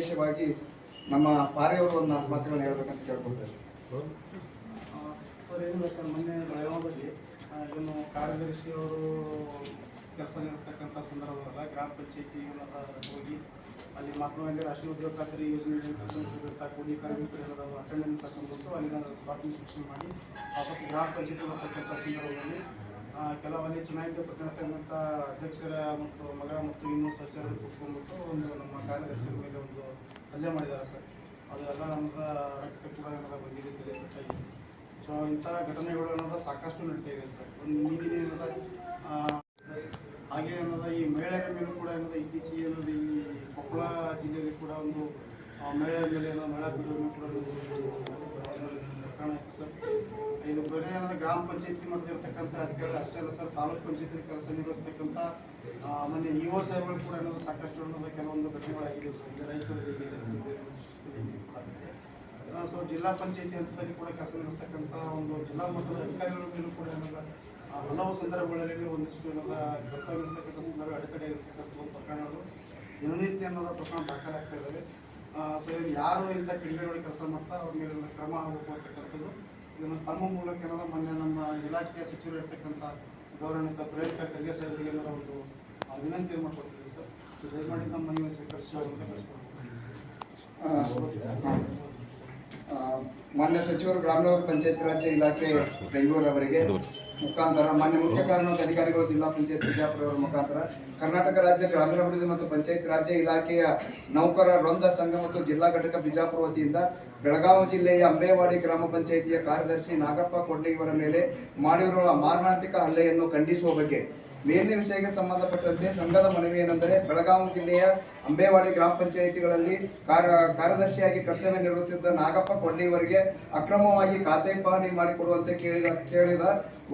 ವಿಶೇಷವಾಗಿ ನಮ್ಮ ಪಾರೆಯವರು ಒಂದು 4 ಮಾತುಗಳನ್ನು ಹೇಳ್ಬೇಕಂತ ಕೇಳ್ಕೊಳ್ತೇವೆ. ಸರ್ ಏನಿಲ್ಲ ಸರ್, ಮೊನ್ನೆ ಬೆಳಗಾವಿಯಲ್ಲಿ ಏನು ಕಾರ್ಯದರ್ಶಿಯವರು ಕೆಲಸ ನಿರ್ವಹಿಸ್ತಕ್ಕಂಥ ಸಂದರ್ಭದಲ್ಲ ಗ್ರಾಮ ಪಂಚಾಯತಿ ಹೋಗಿ ಅಲ್ಲಿ ಮಹಾತ್ಮ ಗಾಂಧಿ ರಾಷ್ಟ್ರೀಯ ಉದ್ಯೋಗ ಖಾತರಿ ಯೋಜನೆ ಕೂಲಿ ಕಾರ್ಮಿಕರು ಅಟೆಂಡೆನ್ಸ್ ಹಾಕೊಂಡ್ಬಿಟ್ಟು ಅಲ್ಲಿನ ಸ್ಪಾಟ್ ಇನ್ಸ್ಪೆಕ್ಷನ್ ಮಾಡಿ ವಾಪಸ್ ಗ್ರಾಮ ಪಂಚಾಯತಿ ಬರ್ತಕ್ಕಂಥ ಸಂದರ್ಭದಲ್ಲಿ ಕೆಲವಲ್ಲಿ ಚುನಾಯಿತ ಪ್ರತಿನಿಧಿತಕ್ಕಂಥ ಅಧ್ಯಕ್ಷರ ಮತ್ತು ಮಗ ಮತ್ತು ಇನ್ನೂ ಸಚಿವರು ಕೂತ್ಕೊಂಡ್ಬಿಟ್ಟು ಒಂದು ನಮ್ಮ ಕಾರ್ಯದರ್ಶಿಯ ಮೇಲೆ ಒಂದು ಹಲ್ಲೆ ಮಾಡಿದ್ದಾರೆ ಸರ್. ಅದೆಲ್ಲ ನಮ್ಮದ ರಕ್ತ ಕೂಡ ಏನದ ಬಂದಿದೆ ತಲೆಪಟ್ಟಾಗಿದೆ. ಸೊ ಇಂಥ ಘಟನೆಗಳು ಅನ್ನೋದು ಸಾಕಷ್ಟು ನಡೀತಾ ಇದೆ ಸರ್. ಒಂದು ನೀತಿನ ಏನದ ಹಾಗೆ ಏನದ ಈ ಮಹಿಳೆಯರ ಮೇಲೂ ಕೂಡ ಏನದ ಇತ್ತೀಚೆಗೆ ಏನದ ಇಲ್ಲಿ ಕೊಪ್ಪಳ ಜಿಲ್ಲೆಯಲ್ಲಿ ಕೂಡ ಒಂದು ಮಹಿಳೆಯರ ಮೇಲೆ ಏನೋ ಮಹಿಳಾ ಪೀಡಿತ ಕೂಡ ಪ್ರಕರಣ ಇತ್ತು ಸರ್. ಇದು ಬರೀ ಏನಂದ್ರೆ ಗ್ರಾಮ ಪಂಚಾಯತಿ ಮಟ್ಟದಿರ್ತಕ್ಕಂಥ ಅಧಿಕಾರಿ ಅಷ್ಟೇ ಅಲ್ಲ ಸರ್, ತಾಲೂಕು ಪಂಚಾಯತಿ ಕೆಲಸ ನಿರ್ವಹಿಸ್ತಕ್ಕಂಥ ಮೊನ್ನೆ ಇಒ ಸಾಹೇಬರು ಕೂಡ ಅನ್ನೋದು ಸಾಕಷ್ಟು ಅನ್ನೋದು ಕೆಲವೊಂದು ಘಟನೆಗಳಾಗಿದೆ ಸರ್. ಈಗ ರೈತರಿಗೆ ಸೊ ಜಿಲ್ಲಾ ಪಂಚಾಯತಿ ಹಂತದಲ್ಲಿ ಕೂಡ ಕೆಲಸ ನಿರ್ವಹಿಸ್ತಕ್ಕಂಥ ಒಂದು ಜಿಲ್ಲಾ ಮಟ್ಟದ ಅಧಿಕಾರಿಗಳ ಮೇಲೂ ಕೂಡ ಏನಂದ್ರೆ ಹಲವು ಸಂದರ್ಭಗಳಲ್ಲಿ ಒಂದಿಷ್ಟು ಏನದ ಕರ್ತವ್ಯ ಇರ್ತಕ್ಕಂಥ ಸಂದರ್ಭ ಅಡೆತಡೆ ಇರತಕ್ಕಂಥ ಪ್ರಕರಣಗಳು ದಿನನಿತ್ಯ ಅನ್ನೋದ ಪ್ರಕರಣ ದಾಖಲಾಗ್ತಾ ಇದ್ದಾವೆ. ಸೊ ಇದು ಯಾರು ಇಂಥ ಕಿಡಿಗೇಡಿ ಕೆಲಸ ಮಾಡ್ತಾ ಅವ್ರ ಮೇಲೆ ಕ್ರಮ ಆಗಬೇಕು ಅಂತಕ್ಕಂಥದ್ದು ಇದನ್ನು ತಮ್ಮ ಮೂಲಕ ಏನದ ಮೊನ್ನೆ ನಮ್ಮ ಇಲಾಖೆಯ ಸಚಿವರು ಇರ್ತಕ್ಕಂಥ ಗೌರವಾನ್ವಿತ ಪ್ರೇರಿತ ಖರ್ಗೆ ಸಾಹೇಬರಿಗೆ ಏನೋ ಒಂದು ವಿನಂತಿ ಮಾಡ್ಕೊಡ್ತೀವಿ ಸರ್. ದಯಮಾಡಿ ನಮ್ಮ ಮನವಿ ಸ್ವೀಕರಿಸಿ ಅಂತ ಕಳಿಸ್ಕೊಡ್ತೀವಿ. ಮಾನ್ಯ ಸಚಿವರು ಗ್ರಾಮೀಣಾಭಿವೃದ್ಧಿ ಪಂಚಾಯತ್ ರಾಜ್ ಇಲಾಖೆ ಬೆಂಗಳೂರವರಿಗೆ ಮುಖಾಂತರ ಮಾನ್ಯ ಮುಖ್ಯ ಕಾರ್ಯನಿರ್ವಾಹಕ ಅಧಿಕಾರಿಗಳು ಜಿಲ್ಲಾ ಪಂಚಾಯತ್ ಬಿಜಾಪುರ ಅವರ ಮುಖಾಂತರ ಕರ್ನಾಟಕ ರಾಜ್ಯ ಗ್ರಾಮೀಣಾಭಿವೃದ್ಧಿ ಮತ್ತು ಪಂಚಾಯತ್ ರಾಜ್ಯ ಇಲಾಖೆಯ ನೌಕರರ ವೃಂದ ಸಂಘ ಮತ್ತು ಜಿಲ್ಲಾ ಘಟಕ ಬಿಜಾಪುರ ವತಿಯಿಂದ ಬೆಳಗಾವಿ ಜಿಲ್ಲೆಯ ಅಂಬೇವಾಡಿ ಗ್ರಾಮ ಪಂಚಾಯಿತಿಯ ಕಾರ್ಯದರ್ಶಿ ನಾಗಪ್ಪ ಕೊಡ್ಲಿ ಇವರ ಮೇಲೆ ಮಾಡಿರುವ ಮಾರಣಾಂತಿಕ ಹಲ್ಲೆಯನ್ನು ಖಂಡಿಸುವ ಬಗ್ಗೆ ಮೇಲಿನ ವಿಷಯಕ್ಕೆ ಸಂಬಂಧಪಟ್ಟಂತೆ ಸಂಘದ ಮನವಿ ಏನೆಂದರೆ, ಬೆಳಗಾವಿ ಜಿಲ್ಲೆಯ ಅಂಬೇವಾಡಿ ಗ್ರಾಮ ಪಂಚಾಯಿತಿಗಳಲ್ಲಿ ಕಾರ್ಯದರ್ಶಿಯಾಗಿ ಕರ್ತವ್ಯ ನಿರ್ವಹಿಸಿದ್ದ ನಾಗಪ್ಪ ಕೊಡ್ಲಿ ಇವರಿಗೆ ಅಕ್ರಮವಾಗಿ ಖಾತೆ ಪಹಣಿ ಮಾಡಿಕೊಡುವಂತೆ ಕೇಳಿದ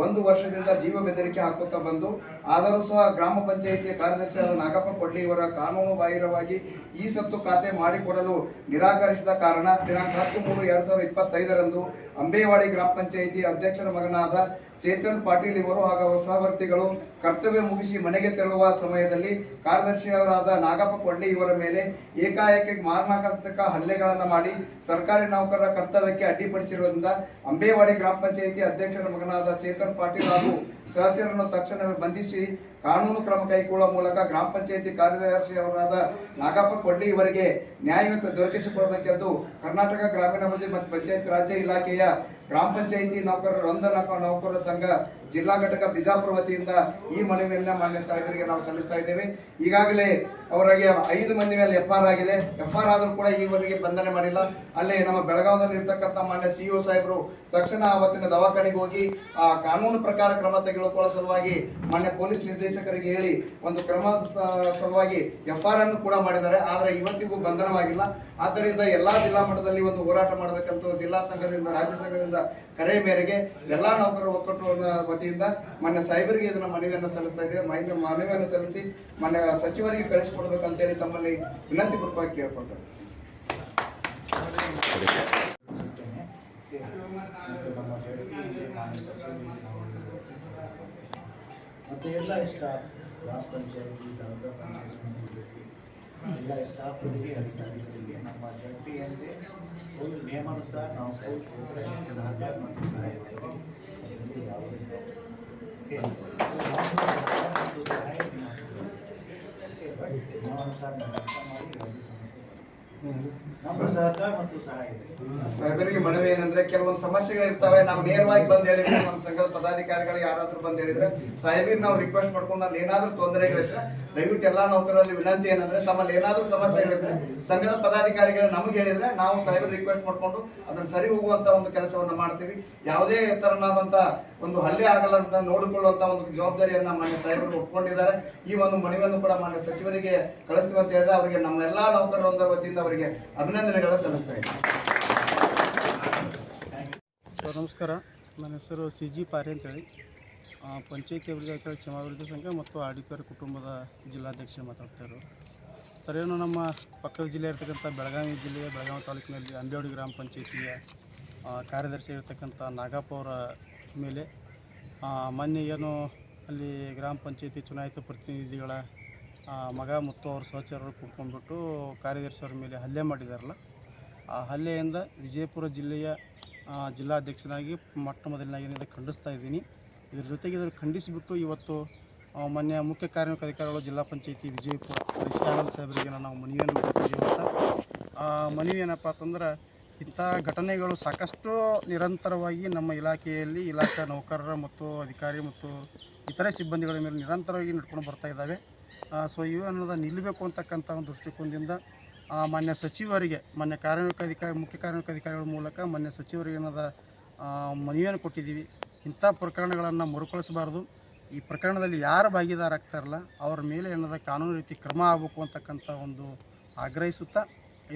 1 ವರ್ಷದಿಂದ ಜೀವ ಬೆದರಿಕೆ ಹಾಕುತ್ತಾ ಬಂದು, ಆದರೂ ಸಹ ಗ್ರಾಮ ಪಂಚಾಯಿತಿಯ ಕಾರ್ಯದರ್ಶಿಯಾದ ನಾಗಪ್ಪ ಕೊಡ್ಲಿ ಇವರ ಕಾನೂನು ಬಾಹಿರವಾಗಿ ಈ ಸತ್ತು ಖಾತೆ ಮಾಡಿಕೊಡಲು ನಿರಾಕರಿಸಿದ ಕಾರಣ ದಿನಾಂಕ 10/3/2025 ಅಂಬೇವಾಡಿ ಗ್ರಾಮ ಪಂಚಾಯಿತಿ ಅಧ್ಯಕ್ಷರ ಮಗನಾದ ಚೇತನ್ ಪಾಟೀಲ್ ಇವರು ಹಾಗೂ ಸಹವರ್ತಿಗಳು ಕರ್ತವ್ಯ ಮುಗಿಸಿ ಮನೆಗೆ ತೆರಳುವ ಸಮಯದಲ್ಲಿ ಕಾರ್ಯದರ್ಶಿಯವರಾದ ನಾಗಪ್ಪ ಕೊಡ್ಲಿ ಇವರ ಮೇಲೆ ಏಕಾಏಕಿ ಮಾರಣಾಂತಿಕ ಹಲ್ಲೆಗಳನ್ನು ಮಾಡಿ ಸರ್ಕಾರಿ ನೌಕರರ ಕರ್ತವ್ಯಕ್ಕೆ ಅಡ್ಡಿಪಡಿಸಿರುವುದರಿಂದ ಅಂಬೇವಾಡಿ ಗ್ರಾಮ ಪಂಚಾಯಿತಿ ಅಧ್ಯಕ್ಷರ ಮಗನಾದ ಚೇತನ್ ಪಾಟೀಲ್ ಹಾಗೂ ಸಹಚರನ್ನು ತಕ್ಷಣವೇ ಬಂಧಿಸಿ ಕಾನೂನು ಕ್ರಮ ಕೈಗೊಳ್ಳುವ ಮೂಲಕ ಗ್ರಾಮ ಪಂಚಾಯಿತಿ ಕಾರ್ಯದರ್ಶಿಯವರಾದ ನಾಗಪ್ಪ ಕೊಡ್ಲಿ ಇವರಿಗೆ ನ್ಯಾಯಯುತ ದೊರಕಿಸಿಕೊಡಬೇಕೆಂದು ಕರ್ನಾಟಕ ಗ್ರಾಮೀಣಾಭಿವೃದ್ಧಿ ಮತ್ತು ಪಂಚಾಯತ್ ರಾಜ್ಯ ಇಲಾಖೆಯ ಗ್ರಾಮ ಪಂಚಾಯಿತಿ ನೌಕರರ ವೃಂದ ನೌಕರರ ಸಂಘ ಜಿಲ್ಲಾ ಘಟಕ ಬಿಜಾಪುರ ವತಿಯಿಂದ ಈ ಮನವಿಯನ್ನ ಮಾನ್ಯ ಸಾಹೇಬರಿಗೆ ನಾವು ಸಲ್ಲಿಸ್ತಾ ಇದ್ದೇವೆ. ಈಗಾಗಲೇ ಅವರಿಗೆ 5 ಮಂದಿ ಮೇಲೆ FR ಆಗಿದೆ. FR ಆದರೂ ಕೂಡ ಈವರೆಗೆ ಬಂಧನೆ ಮಾಡಿಲ್ಲ. ಅಲ್ಲೇ ನಮ್ಮ ಬೆಳಗಾವಿಯಲ್ಲಿ ಇರ್ತಕ್ಕಂಥ ಮಾನ್ಯ CO ಸಾಹೇಬರು ತಕ್ಷಣ ಅವತ್ತಿನ ದವಾಖಾನೆಗೆ ಹೋಗಿ ಆ ಕಾನೂನು ಪ್ರಕಾರ ಕ್ರಮ ತೆಗೆದುಕೊಳ್ಳುವ ಸಲುವಾಗಿ ಮಾನ್ಯ ಪೊಲೀಸ್ ನಿರ್ದೇಶಕರಿಗೆ ಹೇಳಿ ಒಂದು ಕ್ರಮ ಸಲುವಾಗಿ FR ಅನ್ನು ಕೂಡ ಮಾಡಿದ್ದಾರೆ. ಆದರೆ ಇವತ್ತಿಗೂ ಬಂಧನವಾಗಿಲ್ಲ. ಆದ್ದರಿಂದ ಎಲ್ಲಾ ಜಿಲ್ಲಾ ಮಟ್ಟದಲ್ಲಿ ಒಂದು ಹೋರಾಟ ಮಾಡಬೇಕಂತ ಜಿಲ್ಲಾ ಸಂಘದಿಂದ ರಾಜ್ಯ ಸಂಘದಿಂದ ಕರೆ ಮೇರೆಗೆ ಎಲ್ಲಾ ನೌಕರರ ಒಕ್ಕೂಟದ ವತಿಯಿಂದ ಮಾನ್ಯ ಸಾಹೇಬರಿಗೆ ಇದನ್ನ ಮನವಿಯನ್ನು ಸಲ್ಲಿಸ್ತಾ ಇದ್ದೇವೆ. ಮನವಿಯನ್ನು ಸಲ್ಲಿಸಿ ಮಾನ್ಯ ಸಚಿವರಿಗೆ ಕಳಿಸಿಕೊಡ್ಬೇಕಂತೇಳಿ ತಮ್ಮಲ್ಲಿ ವಿನಂತಿ ಪೂರ್ವಕವಾಗಿ ಕೇಳ್ಕೊಳ್ತಾರೆ. ಮತ್ತು ಎಲ್ಲ ಸ್ಟಾಫ್ ಗ್ರಾಮ ಪಂಚಾಯತಿ ತಾಲೂಕು ಪಂಚಾಯತಿ ಎಲ್ಲ ಸ್ಟಾಫ್ಗಳಿಗೆ ಅಧಿಕಾರಿಗಳಿಗೆ ನಮ್ಮ ಜಂಟಿಯಲ್ಲಿ ಫುಲ್ ನಿಯಮಾನುಸಾರ ನಾವು ಸಹಕಾರ ಮತ್ತು ಸಹಾಯ ಮಾಡಿದ್ದೀವಿ. ಯಾವುದೇ ನಿಯಮಾನುಸಾರ ಮಾಡಿ ನಮ್ಮ ಸಹಕಾರ ಮತ್ತು ಸಹಾಯ. ಸಾಹೇಬರಿಗೆ ಮನವಿ ಏನಂದ್ರೆ, ಕೆಲವೊಂದು ಸಮಸ್ಯೆಗಳು ಇರ್ತವೆ. ನಾವು ನೇರವಾಗಿ ಬಂದ್ ಹೇಳಿದ್ರೆ ನಮ್ಮ ಸಂಘದ ಪದಾಧಿಕಾರಿಗಳು ಯಾರಾದ್ರೂ ಬಂದ್ ಹೇಳಿದ್ರೆ ಸಾಹೇಬರಿಗೆ ನಾವು ರಿಕ್ವೆಸ್ಟ್ ಮಾಡ್ಕೊಂಡು ಅಲ್ಲಿ ಏನಾದ್ರೂ ತೊಂದರೆಗಳಿದ್ರೆ ದಯವಿಟ್ಟು ಎಲ್ಲಾ ನೌಕರಲ್ಲಿ ವಿನಂತಿ ಏನಂದ್ರೆ, ತಮ್ಮಲ್ಲಿ ಏನಾದ್ರೂ ಸಮಸ್ಯೆಗಳಿದ್ರೆ ಸಂಘದ ಪದಾಧಿಕಾರಿಗಳು ನಮಗೆ ಹೇಳಿದ್ರೆ ನಾವು ಸಾಹೇಬರು ರಿಕ್ವೆಸ್ಟ್ ಮಾಡ್ಕೊಂಡು ಅದನ್ನ ಸರಿ ಹೋಗುವಂತ ಒಂದು ಕೆಲಸವನ್ನ ಮಾಡ್ತೀವಿ. ಯಾವುದೇ ತರನಾದಂತ ಒಂದು ಹಲ್ಲೆ ಆಗಲ್ಲ ಅಂತ ನೋಡಿಕೊಳ್ಳುವಂತ ಒಂದು ಜವಾಬ್ದಾರಿಯನ್ನ ಮಾನ್ಯ ಸಾಹೇಬರು ಒಪ್ಪಿಕೊಂಡಿದ್ದಾರೆ. ಈ ಒಂದು ಮನವಿಯನ್ನು ಕೂಡ ಮಾನ್ಯ ಸಚಿವರಿಗೆ ಕಳಿಸ್ತೀವಿ ಅಂತ ಹೇಳಿದ್ರೆ ಅವರಿಗೆ ನಮ್ಮ ಎಲ್ಲಾ ನೌಕರರ ವತಿಯಿಂದ ಅವರಿಗೆ ಅಭಿನಂದನೆಗಳ ಸಲ್ಲಿಸ್ತಾ ಇದ್ದೀನಿ. ನಮಸ್ಕಾರ, ನನ್ನ ಹೆಸರು CG ಪಾರೆ ಅಂತೇಳಿ, ಪಂಚಾಯತಿ ಅಭಿವೃದ್ಧಿ ಕ್ಷೇಮಾಭಿವೃದ್ಧಿ ಸಂಘ ಮತ್ತು ಆಡಿಟೋರಿ ಕುಟುಂಬದ ಜಿಲ್ಲಾಧ್ಯಕ್ಷ ಮಾತಾಡ್ತಾ ಇರೋರು. ಸರೇನು ನಮ್ಮ ಪಕ್ಕದ ಜಿಲ್ಲೆ ಇರ್ತಕ್ಕಂಥ ಬೆಳಗಾವಿ ಜಿಲ್ಲೆಯ ಬೆಳಗಾವಿ ತಾಲೂಕಿನಲ್ಲಿ ಅಂಬೇವಾಡಿ ಗ್ರಾಮ ಪಂಚಾಯತಿಯ ಕಾರ್ಯದರ್ಶಿ ಇರ್ತಕ್ಕಂಥ ನಾಗಪ್ಪ ಅವರ ಮೇಲೆ ಮೊನ್ನೆ ಏನು ಅಲ್ಲಿ ಗ್ರಾಮ ಪಂಚಾಯತಿ ಚುನಾಯಿತ ಪ್ರತಿನಿಧಿಗಳ ಮಗ ಮತ್ತು ಅವ್ರ ಸಹಚರರು ಕುಡ್ಕೊಂಡ್ಬಿಟ್ಟು ಕಾರ್ಯದರ್ಶಿಯವರ ಮೇಲೆ ಹಲ್ಲೆ ಮಾಡಿದಾರಲ್ಲ, ಆ ಹಲ್ಲೆಯಿಂದ ವಿಜಯಪುರ ಜಿಲ್ಲೆಯ ಜಿಲ್ಲಾಧ್ಯಕ್ಷನಾಗಿ ಮೊಟ್ಟ ಮೊದಲನಾಗಿ ಖಂಡಿಸ್ತಾ ಇದ್ದೀನಿ. ಇದ್ರ ಜೊತೆಗೆ ಇದನ್ನು ಖಂಡಿಸಿಬಿಟ್ಟು ಇವತ್ತು ಮಾನ್ಯ ಮುಖ್ಯ ಕಾರ್ಯನಿರ್ವಹಣಾಧಿಕಾರಿಗಳು ಜಿಲ್ಲಾ ಪಂಚಾಯತಿ ವಿಜಯಪುರ ರಿಷಿಯಾನಂದ್ ಸಾಹೇಬರಿಗೆ ನಾವು ಮನವಿಯನ್ನು ಮಾಡಿದ್ದೀವಿ. ಮನವಿ ಏನಪ್ಪ ಅಂತಂದ್ರೆ, ಇಂಥ ಘಟನೆಗಳು ಸಾಕಷ್ಟು ನಿರಂತರವಾಗಿ ನಮ್ಮ ಇಲಾಖೆಯಲ್ಲಿ ಇಲಾಖಾ ನೌಕರರ ಮತ್ತು ಅಧಿಕಾರಿ ಮತ್ತು ಇತರೆ ಸಿಬ್ಬಂದಿಗಳ ಮೇಲೆ ನಿರಂತರವಾಗಿ ನಡ್ಕೊಂಡು ಬರ್ತಾ ಇದ್ದಾವೆ. ಸೊ ಇವು ಅನ್ನೋದು ನಿಲ್ಲಬೇಕು ಅಂತಕ್ಕಂಥ ಒಂದು ದೃಷ್ಟಿಕೋನದಿಂದ ಮಾನ್ಯ ಸಚಿವರಿಗೆ, ಮಾನ್ಯ ಮುಖ್ಯ ಕಾರ್ಯನಿರ್ವಹಣಾಧಿಕಾರಿಗಳ ಮೂಲಕ ಮಾನ್ಯ ಸಚಿವರಿಗೆ ಏನದ ಮನವಿಯನ್ನು ಕೊಟ್ಟಿದ್ದೀವಿ. ಇಂಥ ಪ್ರಕರಣಗಳನ್ನು ಮರುಕಳಿಸಬಾರ್ದು. ಈ ಪ್ರಕರಣದಲ್ಲಿ ಯಾರು ಭಾಗಿದಾರಾಗ್ತಾರಲ್ಲ ಅವ್ರ ಮೇಲೆ ಏನದ ಕಾನೂನು ರೀತಿ ಕ್ರಮ ಆಗಬೇಕು ಅಂತಕ್ಕಂಥ ಒಂದು ಆಗ್ರಹಿಸುತ್ತಾ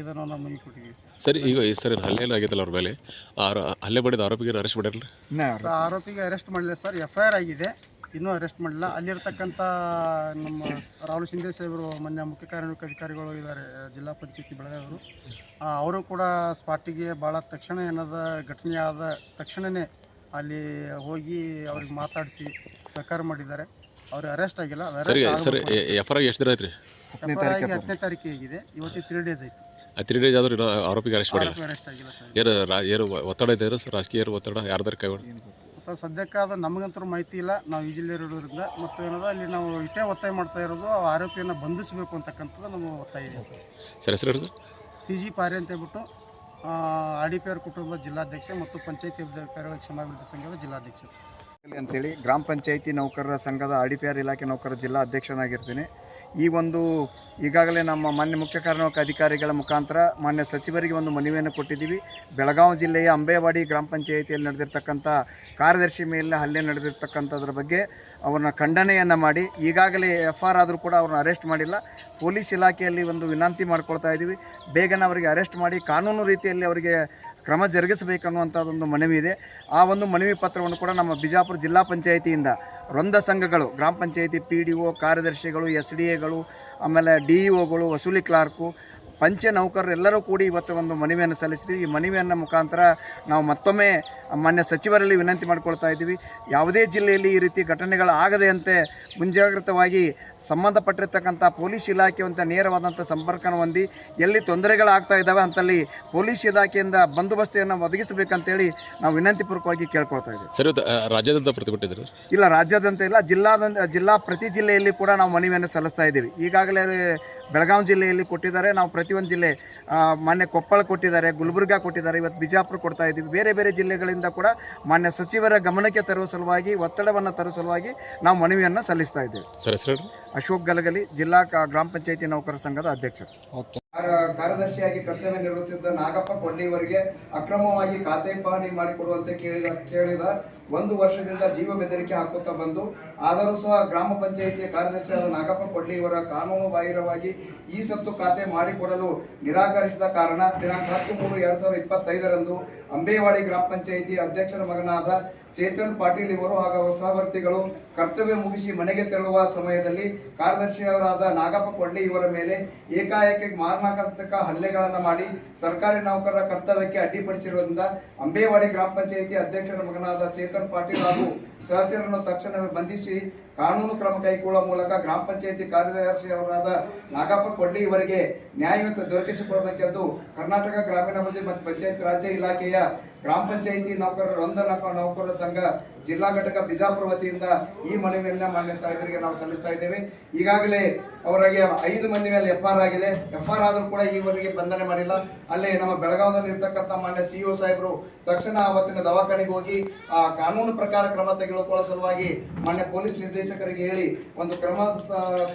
ಇದನ್ನು ನಾವು ಮನವಿ ಕೊಟ್ಟಿದ್ದೀವಿ ಸರ್. ಈಗ ಸರ್ ಹಲ್ಲೆ ಆಗಿದ್ದಲ್ಲ ಅವ್ರ ಮೇಲೆ, ಹಲ್ಲೆ ಮಾಡಿದ ಆರೋಪಿಗೆ ಅರೆಸ್ಟ್ ಮಾಡಿರಲಿಲ್ಲ? ಆರೋಪಿಗೆ ಅರೆಸ್ಟ್ ಮಾಡಲಿಲ್ಲ ಸರ್, FIR ಆಗಿದೆ, ಇನ್ನೂ ಅರೆಸ್ಟ್ ಮಾಡಿಲ್ಲ. ಅಲ್ಲಿರ್ತಕ್ಕಂಥ ನಮ್ಮ ರಾಹುಲ್ ಶಿಂದೆ ಸಾಹೇಬರು ಮಾನ್ಯ ಮುಖ್ಯ ಕಾರ್ಯನಿರ್ವಹಣಾಧಿಕಾರಿಗಳು ಇದ್ದಾರೆ ಜಿಲ್ಲಾ ಪಂಚಾಯತಿ ಬೆಳಗಾವಿಯವರು, ಅವರು ಕೂಡ ಸ್ಪಾಟಿಗೆ ಭಾಳ ತಕ್ಷಣ ಏನದ ಘಟನೆ ಆದ ತಕ್ಷಣವೇ ಅಲ್ಲಿ ಹೋಗಿ ಅವ್ರಿಗೆ ಮಾತಾಡಿಸಿ ಸಹಕಾರ ಮಾಡಿದ್ದಾರೆ. ಅವ್ರಿಗೆ ಅರೆಸ್ಟ್ ಆಗಿಲ್ಲ. ಸರ್ FIR ಎಷ್ಟು ದಿನ ಆಯ್ತು ರೀ? 10ನೇ ತಾರೀಕಿಗೆ ಆಗಿದೆ, ಇವತ್ತು 3 days ಆಯಿತು. 3 days ಆದರೂ ಆರೋಪಿಗೆ ಅರೆಸ್ಟ್ ಮಾಡಿಲ್ಲ? ಅರೆಸ್ಟ್ ಆಗಿಲ್ಲ ಸರ್. ಏನು ಒತ್ತಡ ಇದೆ ಸರ್? ರಾಜಕೀಯ ಒತ್ತಡ ಯಾರ್ದಾರು ಕೈ ಸರ್ ಸದ್ಯಕ್ಕೆ ಅದು ನಮಗಂತೂ ಮಾಹಿತಿ ಇಲ್ಲ. ನಾವು ವಿಜಿಲಿರೋದ್ರಿಂದ ಮತ್ತು ಏನದ ಅಲ್ಲಿ ನಾವು ಇಷ್ಟೇ ಒತ್ತಾಯ ಮಾಡ್ತಾ ಇರೋದು ಆರೋಪಿಯನ್ನು ಬಂಧಿಸಬೇಕು ಅಂತಕ್ಕಂಥದ್ದು ನಮ್ಮ ಒತ್ತಾಯ ಇದೆ ಸರ್. ಹೆಸರು ಸರ್? CG ಪಾರೆ ಅಂತ ಹೇಳ್ಬಿಟ್ಟು RDPR ಕುಟುಂಬದ ಜಿಲ್ಲಾಧ್ಯಕ್ಷ ಮತ್ತು ಪಂಚಾಯತಿ ಅಧಿಕಾರಿಗಳ ಕ್ಷೇಮಾಭಿವೃದ್ಧಿ ಸಂಘದ ಜಿಲ್ಲಾಧ್ಯಕ್ಷ ಅಂತೇಳಿ ಗ್ರಾಮ ಪಂಚಾಯತಿ ನೌಕರರ ಸಂಘದ RDPR ಇಲಾಖೆ ನೌಕರರ ಜಿಲ್ಲಾ ಅಧ್ಯಕ್ಷನಾಗಿರ್ತೀನಿ. ಈ ಒಂದು ಈಗಾಗಲೇ ನಮ್ಮ ಮಾನ್ಯ ಮುಖ್ಯ ಕಾರ್ಯನಿರ್ವಹಣಾಧಿಕಾರಿಗಳ ಮುಖಾಂತರ ಮಾನ್ಯ ಸಚಿವರಿಗೆ ಒಂದು ಮನವಿಯನ್ನು ಕೊಟ್ಟಿದ್ದೀವಿ. ಬೆಳಗಾವಿ ಜಿಲ್ಲೆಯ ಅಂಬೇವಾಡಿ ಗ್ರಾಮ ಪಂಚಾಯಿತಿಯಲ್ಲಿ ನಡೆದಿರ್ತಕ್ಕಂಥ ಕಾರ್ಯದರ್ಶಿ ಮೇಲೆ ಹಲ್ಲೆ ನಡೆದಿರ್ತಕ್ಕಂಥದ್ರ ಬಗ್ಗೆ ಅವ್ರನ್ನ ಖಂಡನೆಯನ್ನು ಮಾಡಿ, ಈಗಾಗಲೇ FIR ಆದರೂ ಕೂಡ ಅವ್ರನ್ನ ಅರೆಸ್ಟ್ ಮಾಡಿಲ್ಲ. ಪೊಲೀಸ್ ಇಲಾಖೆಯಲ್ಲಿ ಒಂದು ವಿನಂತಿ ಮಾಡ್ಕೊಳ್ತಾ ಇದ್ದೀವಿ, ಬೇಗನೆ ಅವರಿಗೆ ಅರೆಸ್ಟ್ ಮಾಡಿ ಕಾನೂನು ರೀತಿಯಲ್ಲಿ ಅವರಿಗೆ ಕ್ರಮ ಜರುಗಿಸಬೇಕನ್ನುವಂಥದ್ದೊಂದು ಮನವಿ ಇದೆ. ಆ ಒಂದು ಮನವಿ ಪತ್ರವನ್ನು ಕೂಡ ನಮ್ಮ ಬಿಜಾಪುರ ಜಿಲ್ಲಾ ಪಂಚಾಯಿತಿಯಿಂದ ವೃಂದ ಸಂಘಗಳು, ಗ್ರಾಮ ಪಂಚಾಯಿತಿ PDO ಕಾರ್ಯದರ್ಶಿಗಳು, SDAಗಳು, ಆಮೇಲೆ DEOಗಳು, ವಸೂಲಿ ಕ್ಲಾರ್ಕು, ಪಂಚ ನೌಕರರು ಎಲ್ಲರೂ ಕೂಡಿ ಇವತ್ತು ಒಂದು ಮನವಿಯನ್ನು ಸಲ್ಲಿಸಿದ್ದೀವಿ. ಈ ಮನವಿಯನ್ನು ಮುಖಾಂತರ ನಾವು ಮತ್ತೊಮ್ಮೆ ಮಾನ್ಯ ಸಚಿವರಲ್ಲಿ ವಿನಂತಿ ಮಾಡ್ಕೊಳ್ತಾ ಇದ್ದೀವಿ, ಯಾವುದೇ ಜಿಲ್ಲೆಯಲ್ಲಿ ಈ ರೀತಿ ಘಟನೆಗಳಾಗದೆ ಅಂತೆ ಮುಂಜಾಗ್ರತವಾಗಿ ಸಂಬಂಧಪಟ್ಟಿರ್ತಕ್ಕಂಥ ಪೊಲೀಸ್ ಇಲಾಖೆಯಂಥ ನೇರವಾದಂಥ ಸಂಪರ್ಕನ ಹೊಂದಿ ಎಲ್ಲಿ ತೊಂದರೆಗಳಾಗ್ತಾ ಇದ್ದಾವೆ ಅಂತಲ್ಲಿ ಪೊಲೀಸ್ ಇಲಾಖೆಯಿಂದ ಬಂದೋಬಸ್ತಿಯನ್ನು ಒದಗಿಸಬೇಕಂತೇಳಿ ನಾವು ವಿನಂತಿಪೂರ್ವಕವಾಗಿ ಕೇಳ್ಕೊಳ್ತಾ ಇದ್ದೀವಿ. ಸರ್, ರಾಜ್ಯಾದ್ಯಂತ ಪ್ರತಿಭಟಿಸಿದ್ರು? ಇಲ್ಲ, ರಾಜ್ಯಾದ್ಯಂತ ಇಲ್ಲ, ಪ್ರತಿ ಜಿಲ್ಲೆಯಲ್ಲಿ ಕೂಡ ನಾವು ಮನವಿಯನ್ನು ಸಲ್ಲಿಸ್ತಾ ಇದ್ದೀವಿ. ಈಗಾಗಲೇ ಬೆಳಗಾವಿ ಜಿಲ್ಲೆಯಲ್ಲಿ ಕೊಟ್ಟಿದ್ದಾರೆ, ನಾವು ಪ್ರತಿಯೊಂದು ಜಿಲ್ಲೆ ಮಾನ್ಯ ಕೊಪ್ಪಳ ಕೊಟ್ಟಿದ್ದಾರೆ, ಗುಲ್ಬರ್ಗಾ ಕೊಟ್ಟಿದ್ದಾರೆ, ಇವತ್ತು ಬಿಜಾಪುರ ಕೊಡ್ತಾ ಇದ್ದೀವಿ. ಬೇರೆ ಬೇರೆ ಜಿಲ್ಲೆಗಳಿಂದ ಕೂಡ ಮಾನ್ಯ ಸಚಿವರ ಗಮನಕ್ಕೆ ತರುವ ಸಲುವಾಗಿ, ಒತ್ತಡವನ್ನು ತರುವ ಸಲುವಾಗಿ ನಾವು ಮನವಿಯನ್ನು ಸಲ್ಲಿಸ್ತಾ ಇದ್ದೇವೆ. ಅಶೋಕ್ ಗಲಗಲಿ, ಜಿಲ್ಲಾ ಗ್ರಾಮ ಪಂಚಾಯತಿ ನೌಕರರ ಸಂಘದ ಅಧ್ಯಕ್ಷರು. ಕಾರ್ಯದರ್ಶಿಯಾಗಿ ಕರ್ತವ್ಯ ನಿರ್ವಹಿಸಿದ್ದ ನಾಗಪ್ಪ ಕೊಳ್ಳಿಯವರಿಗೆ ಅಕ್ರಮವಾಗಿ ಖಾತೆ ಪಹಣಿ ಮಾಡಿಕೊಡುವಂತೆ ಕೇಳಿದ 1 ವರ್ಷದಿಂದ ಜೀವ ಬೆದರಿಕೆ ಹಾಕುತ್ತಾ ಬಂದು, ಆದರೂ ಸಹ ಗ್ರಾಮ ಪಂಚಾಯಿತಿಯ ಕಾರ್ಯದರ್ಶಿಯಾದ ನಾಗಪ್ಪ ಕೊಳ್ಳಿಯವರ ಕಾನೂನು ಬಾಹಿರವಾಗಿ ಈ ಸತ್ತು ಖಾತೆ ಮಾಡಿಕೊಡಲು ನಿರಾಕರಿಸಿದ ಕಾರಣ ದಿನಾಂಕ 10/3/2025 ಅಂಬೇವಾಡಿ ಗ್ರಾಮ ಪಂಚಾಯಿತಿ ಅಧ್ಯಕ್ಷರ ಮಗನಾದ ಚೇತನ್ ಪಾಟೀಲ್ ಇವರು ಹಾಗೂ ಸಹವರ್ತಿಗಳು ಕರ್ತವ್ಯ ಮುಗಿಸಿ ಮನೆಗೆ ತೆರಳುವ ಸಮಯದಲ್ಲಿ ಕಾರ್ಯದರ್ಶಿಯವರಾದ ನಾಗಪ್ಪ ಕೊಳ್ಳಿ ಇವರ ಮೇಲೆ ಏಕಾಏಕಿ ಮಾರಣಾಂತಿಕ ಹಲ್ಲೆಗಳನ್ನು ಮಾಡಿ ಸರ್ಕಾರಿ ನೌಕರರ ಕರ್ತವ್ಯಕ್ಕೆ ಅಡ್ಡಿಪಡಿಸಿರುವುದರಿಂದ ಅಂಬೇವಾಡಿ ಗ್ರಾಮ ಪಂಚಾಯಿತಿ ಅಧ್ಯಕ್ಷರ ಮಗನಾದ ಚೇತನ್ ಪಾಟೀಲ್ ಹಾಗೂ ಸಹಚರನ್ನು ತಕ್ಷಣವೇ ಬಂಧಿಸಿ ಕಾನೂನು ಕ್ರಮ ಕೈಗೊಳ್ಳುವ ಮೂಲಕ ಗ್ರಾಮ ಪಂಚಾಯಿತಿ ಕಾರ್ಯದರ್ಶಿಯವರಾದ ನಾಗಪ್ಪ ಕೊಳ್ಳಿ ಇವರಿಗೆ ನ್ಯಾಯಯುತ ದೊರಕಿಸಿಕೊಡಬೇಕೆಂದು ಕರ್ನಾಟಕ ಗ್ರಾಮೀಣಾಭಿವೃದ್ಧಿ ಮತ್ತು ಪಂಚಾಯತ್ ರಾಜ್ಯ ಇಲಾಖೆಯ ಗ್ರಾಮ ಪಂಚಾಯಿತಿ ನೌಕರರ ವೃಂದ ನೌಕರರ ಸಂಘ ಜಿಲ್ಲಾ ಘಟಕ ಬಿಜಾಪುರ ವತಿಯಿಂದ ಈ ಮನವಿಯನ್ನು ಮಾನ್ಯ ಸಾಹೇಬರಿಗೆ ನಾವು ಸಲ್ಲಿಸ್ತಾ ಇದ್ದೇವೆ. ಈಗಾಗಲೇ ಅವರಿಗೆ 5 ಮಂದಿ ಮೇಲೆ FIR ಆಗಿದೆ. FIR ಆದರೂ ಕೂಡ ಈವರೆಗೆ ಬಂಧನೆ ಮಾಡಿಲ್ಲ. ಅಲ್ಲೇ ನಮ್ಮ ಬೆಳಗಾವಿಯಲ್ಲಿ ಇರ್ತಕ್ಕಂಥ ಮಾನ್ಯ CO ಸಾಹೇಬರು ತಕ್ಷಣ ಅವತ್ತಿನ ದವಾಖಾನೆಗೆ ಹೋಗಿ ಆ ಕಾನೂನು ಪ್ರಕಾರ ಕ್ರಮ ತೆಗೆದುಕೊಳ್ಳುವ ಸಲುವಾಗಿ ಮಾನ್ಯ ಪೊಲೀಸ್ ನಿರ್ದೇಶಕರಿಗೆ ಹೇಳಿ ಒಂದು ಕ್ರಮದ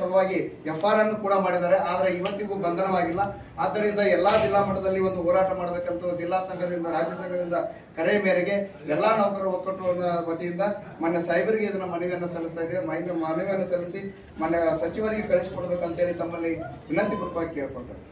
ಸಲುವಾಗಿ FIR ಅನ್ನು ಕೂಡ ಮಾಡಿದ್ದಾರೆ. ಆದರೆ ಇವತ್ತಿಗೂ ಬಂಧನವಾಗಿಲ್ಲ. ಆದ್ದರಿಂದ ಎಲ್ಲಾ ಜಿಲ್ಲಾ ಮಟ್ಟದಲ್ಲಿ ಒಂದು ಹೋರಾಟ ಮಾಡಬೇಕಂತ ಜಿಲ್ಲಾ ಸಂಘದಿಂದ, ರಾಜ್ಯ ಸಂಘದಿಂದ ಕರೆ ಮೇರೆಗೆ ಎಲ್ಲಾ ನೌಕರರ ಒಕ್ಕೂಟದ ವತಿಯಿಂದ ಮಾನ್ಯ ಸಾಹೇಬರಿಗೆ ಇದನ್ನ ಮನವಿಯನ್ನು ಸಲ್ಲಿಸ್ತಾ ಇದ್ದೇವೆ. ಮನವಿಯನ್ನು ಸಲ್ಲಿಸಿ ಮಾನ್ಯ ಸಚಿವರಿಗೆ ಕಳಿಸಿಕೊಡ್ಬೇಕಂತೇಳಿ ತಮ್ಮಲ್ಲಿ ವಿನಂತಿ ಪೂರ್ವಕವಾಗಿ ಕೇಳ್ಕೊಳ್ತಾರೆ.